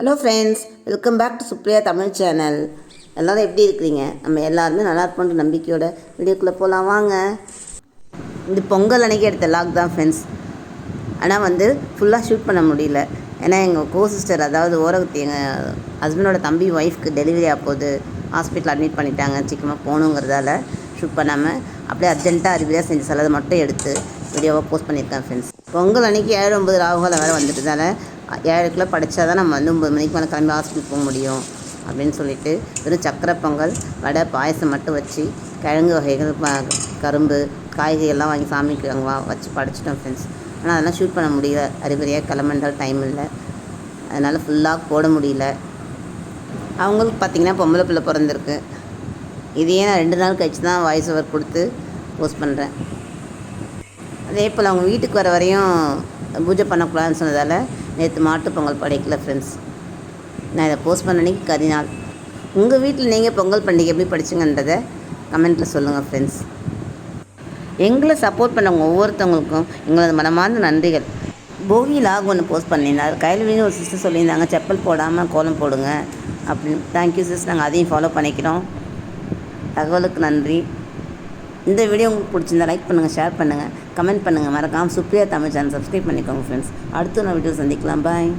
Hello friends, welcome back to Supriya Tamil channel. எல்லோரும் எப்படி இருக்கிறீங்க? நம்ம எல்லாருமே நல்லா இருப்போன்ற நம்பிக்கையோட வீடியோக்குள்ளே போகலாம் வாங்க. இந்த பொங்கல் அன்றைக்கி எடுத்த லாக் தான் ஃப்ரெண்ட்ஸ். ஆனால் ஃபுல்லாக ஷூட் பண்ண முடியல. ஏன்னா எங்கள் சிஸ்டர், அதாவது ஓரகத்தி, எங்கள் ஹஸ்பண்டோட தம்பி ஒய்ஃப்க்கு டெலிவரி ஆகும்போது ஹாஸ்பிட்டல் அட்மிட் பண்ணிட்டாங்க. சீக்கிரமாக போகணுங்கிறதால ஷூட் பண்ணாமல் அப்படியே அர்ஜென்ட்டாக அருவியாக செஞ்ச சிலதை மட்டும் எடுத்து வீடியோவாக போஸ்ட் பண்ணியிருக்கேன் ஃப்ரெண்ட்ஸ். பொங்கல் அன்றைக்கி 7-9 ராகுகாலம் வேறு வந்துட்டதால 7 படித்தா தான் நம்ம 9 மணிக்கு மேலே கிளம்பி ஹாஸ்பிட்டல் போக முடியும் அப்படின்னு சொல்லிட்டு வெறும் சக்கரை பொங்கல், வடை, பாயசம் மட்டும் வச்சு கிழங்கு வகைகள், கரும்பு, காய்கறி எல்லாம் வாங்கி சாமிக்கு வச்சு படைச்சிட்டோம் ஃப்ரெண்ட்ஸ். ஆனால் அதெல்லாம் ஷூட் பண்ண முடியல, அறிபறியாக கிளம்புன்றால் டைம் இல்லை, அதனால் ஃபுல்லாக போட முடியல. அவங்களுக்கு பார்த்திங்கன்னா பொம்பளை பிள்ளை பிறந்திருக்கு. இதையே நான் 2 நாள் கழிச்சு தான் வாய்ஸ் ஓவர் கொடுத்து போஸ்ட் பண்ணுறேன். அதே போல் அவங்க வீட்டுக்கு வர வரையும் பூஜை பண்ணக்கூடாதுன்னு சொன்னதால் நேற்று மாட்டு பொங்கல் படைக்கல ஃப்ரெண்ட்ஸ். நான் இதை போஸ்ட் பண்ண அன்றைக்கி கரிநாள். உங்கள் வீட்டில் நீங்கள் பொங்கல் பண்டிகை எப்படி படிச்சுங்கன்றதை கமெண்ட்டில் சொல்லுங்கள் ஃப்ரெண்ட்ஸ். எங்களை சப்போர்ட் பண்ணவங்க ஒவ்வொருத்தவங்களுக்கும் எங்களது மனமார்ந்த நன்றிகள். போகி லாக் ஒன்று போஸ்ட் பண்ணியிருந்தார். கைல்வின்னு ஒரு சிஸ்டர் சொல்லியிருந்தாங்க, செப்பல் போடாமல் கோலம் போடுங்க அப்படின்னு. தேங்க்யூ சிஸ், நாங்கள் அதையும் ஃபாலோ பண்ணிக்கிறோம். தகவலுக்கு நன்றி. இந்த வீடியோ உங்களுக்கு பிடிச்சிருந்தா லைக் பண்ணுங்கள், ஷேர் பண்ணுங்கள், கமெண்ட் பண்ணுங்கள். மறக்காமல் சுப்ரியா தமிழ் சேனல் சப்ஸ்கிரைப் பண்ணிக்கோங்க ஃப்ரெண்ட்ஸ். அடுத்த ஒரு வீடியோ சந்திக்கலாம். பாய்.